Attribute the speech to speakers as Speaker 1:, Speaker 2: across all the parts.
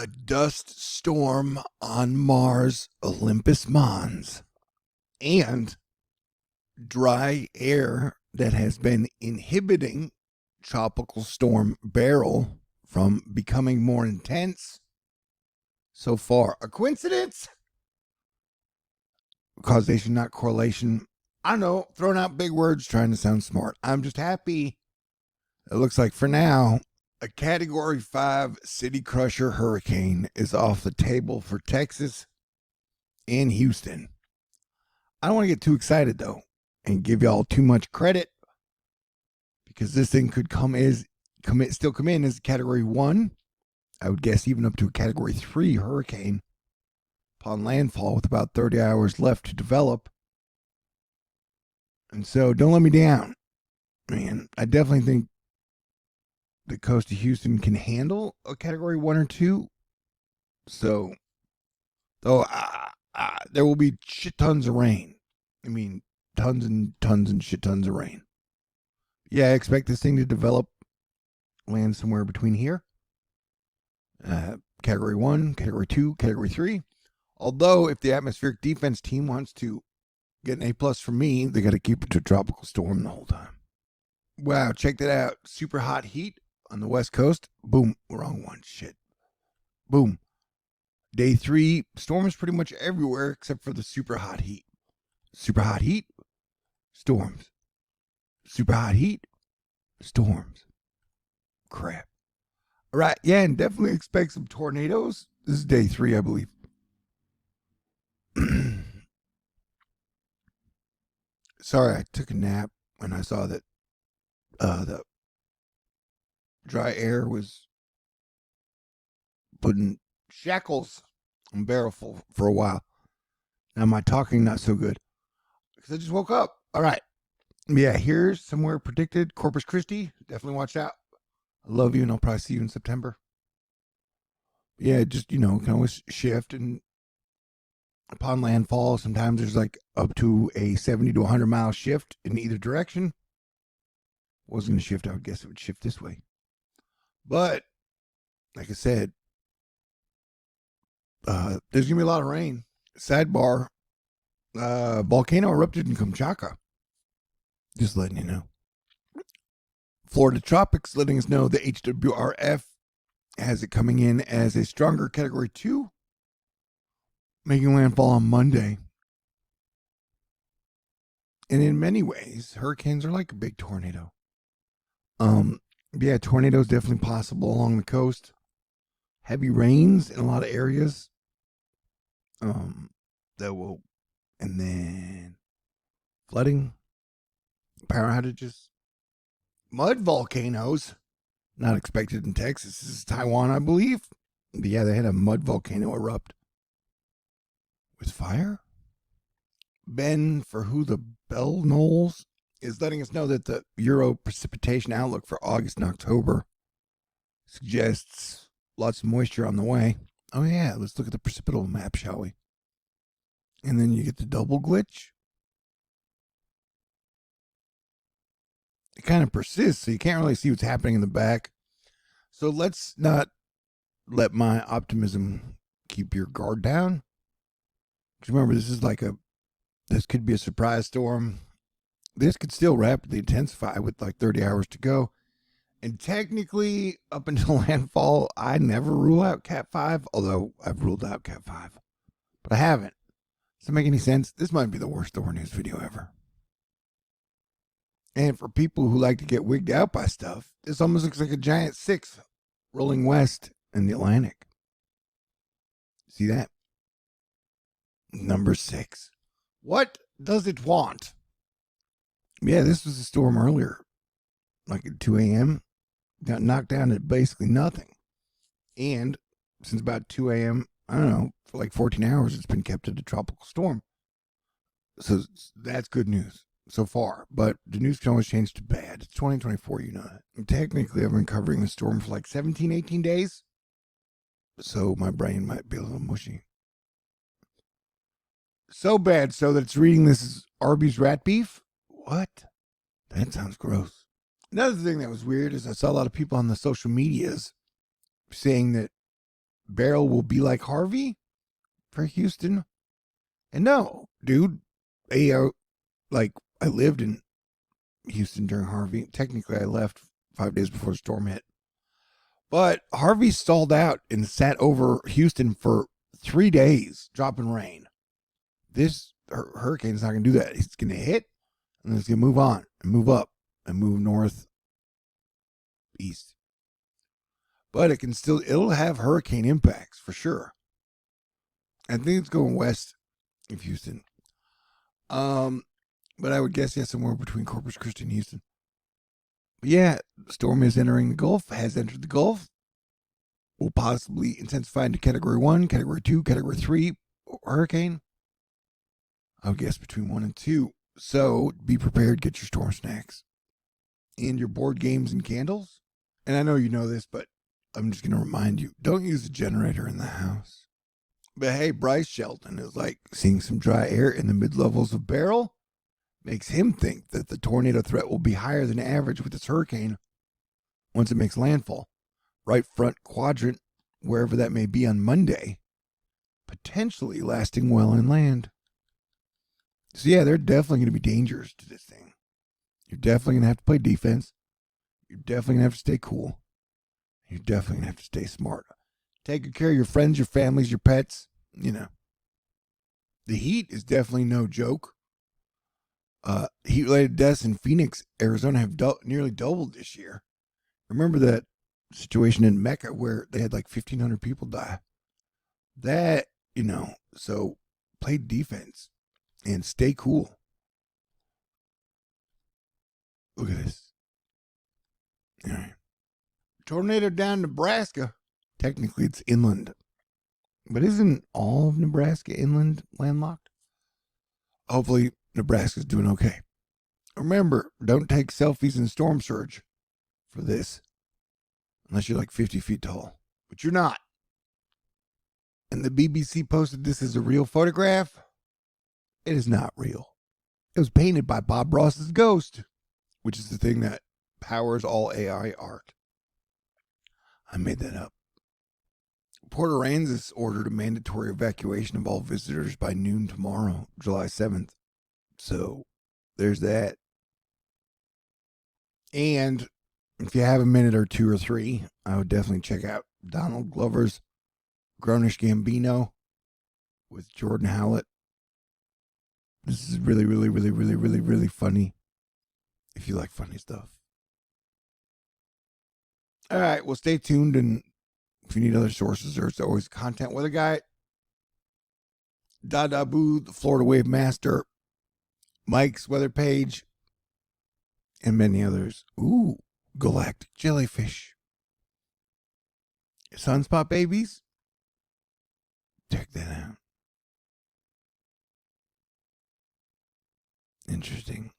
Speaker 1: A dust storm on Mars, Olympus Mons, and dry air that has been inhibiting Tropical Storm Beryl from becoming more intense so far. A coincidence? Causation, not correlation. I don't know, throwing out big words, trying to sound smart. I'm just happy. It looks like for now, a Category 5 City Crusher hurricane is off the table for Texas and Houston. I don't want to get too excited, though, and give y'all too much credit, because this thing could still come in as a Category 1. I would guess even up to a Category 3 hurricane upon landfall with about 30 hours left to develop. And so don't let me down, man. I definitely think the coast of Houston can handle a Category 1 or 2. So, though, there will be shit tons of rain. I mean, tons and tons and shit tons of rain. Yeah, I expect this thing to develop, land somewhere between here. Category 1, Category 2, Category 3. Although, if the atmospheric defense team wants to get an A+ from me, they got to keep it to a tropical storm the whole time. Wow, check that out. Super hot heat on the West Coast. Boom, wrong one. Shit. Boom. Day 3, storms pretty much everywhere except for the super hot heat. Super hot heat, storms. Super hot heat, storms. Crap. All right, yeah, and definitely expect some tornadoes. This is day 3, I believe. Sorry, I took a nap when I saw that the dry air was putting shackles on Beryl for a while. Now my talking not so good because I just woke up. All right. Yeah, here's somewhere predicted. Corpus Christi. Definitely watch out. I love you, and I'll probably see you in September. Yeah, just, can always shift. And upon landfall, sometimes there's like up to a 70 to 100 mile shift in either direction. Wasn't going to shift. I would guess it would shift this way. But, like I said, there's going to be a lot of rain. Sidebar, volcano erupted in Kamchatka. Just letting you know. Florida Tropics letting us know the HWRF has it coming in as a stronger Category 2, making landfall on Monday. And in many ways, hurricanes are like a big tornado. Yeah, tornadoes definitely possible along the coast. Heavy rains in a lot of areas. That will, and then flooding, power outages, mud volcanoes. Not expected in Texas. This is Taiwan, I believe. But yeah, they had a mud volcano erupt with fire. Ben, for who the bell knolls, is letting us know that the Euro precipitation outlook for August and October suggests lots of moisture on the way. Oh yeah, let's look at the precipitable map, shall we? And then you get the double glitch. It kind of persists, so you can't really see what's happening in the back. So let's not let my optimism keep your guard down. Because remember, this could be a surprise storm. This could still rapidly intensify with like 30 hours to go. And technically, up until landfall, I never rule out Cat 5, although I've ruled out Cat 5. But I haven't. Does that make any sense? This might be the worst THORnews video ever. And for people who like to get wigged out by stuff, this almost looks like a giant 6 rolling west in the Atlantic. See that? Number 6. What does it want? Yeah, this was a storm earlier, like at 2 a.m. Got knocked down at basically nothing. And since about 2 a.m., I don't know, for like 14 hours, it's been kept at a tropical storm. So that's good news so far. But the news can always change to bad. It's 2024, you know that. And technically, I've been covering the storm for like 17, 18 days. So my brain might be a little mushy. So bad so that it's reading this as Arby's rat beef. What? That sounds gross. Another thing that was weird is I saw a lot of people on the social medias saying that Beryl will be like Harvey for Houston. And no, dude, they are like, I lived in Houston during Harvey. Technically, I left 5 days before the storm hit. But Harvey stalled out and sat over Houston for 3 days, dropping rain. This hurricane's not going to do that. It's going to hit, and then it's going to move on and move up and move north, east. But it'll have hurricane impacts for sure. I think it's going west of Houston. But I would guess, somewhere between Corpus Christi and Houston. But yeah, the storm is entering the Gulf, has entered the Gulf, will possibly intensify into Category 1, Category 2, Category 3 hurricane. I would guess between 1 and 2. So be prepared, get your storm snacks and your board games and candles. And I know you know this, but I'm just going to remind you, don't use a generator in the house. But hey, Bryce Shelton is like seeing some dry air in the mid-levels of Beryl. Makes him think that the tornado threat will be higher than average with this hurricane once it makes landfall. Right front quadrant, wherever that may be on Monday, potentially lasting well inland. So yeah, there are definitely going to be dangers to this thing. You're definitely going to have to play defense. You're definitely going to have to stay cool. You're definitely going to have to stay smart. Take good care of your friends, your families, your pets. The heat is definitely no joke. Heat-related deaths in Phoenix, Arizona have nearly doubled this year. Remember that situation in Mecca where they had like 1,500 people die? That, so play defense and stay cool. Look at this. All right. Tornado down Nebraska. Technically, it's inland. But isn't all of Nebraska inland landlocked? Hopefully, Nebraska's doing okay. Remember, don't take selfies in storm surge for this. Unless you're like 50 feet tall. But you're not. And the BBC posted this as a real photograph. It is not real. It was painted by Bob Ross's ghost, which is the thing that powers all AI art. I made that up. Port Aransas ordered a mandatory evacuation of all visitors by noon tomorrow, July 7th. So, there's that. And if you have a minute or 2 or 3, I would definitely check out Donald Glover's Grownish Gambino with Jordan Howlett. This is really, really, really, really, really, really funny if you like funny stuff. All right, well, stay tuned, and if you need other sources, there's always content weather guy, Dada Boo, the Florida Wave Master, Mike's weather page, and many others. Ooh, galactic jellyfish. Sunspot babies? Check that out. Interesting.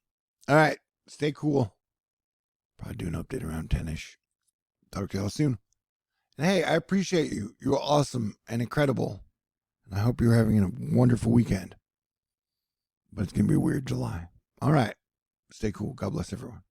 Speaker 1: All right, stay cool. Probably do an update around 10-ish. Talk to y'all soon. And hey, I appreciate you. You're awesome and incredible. And I hope you're having a wonderful weekend. But it's going to be a weird July. All right. Stay cool. God bless everyone.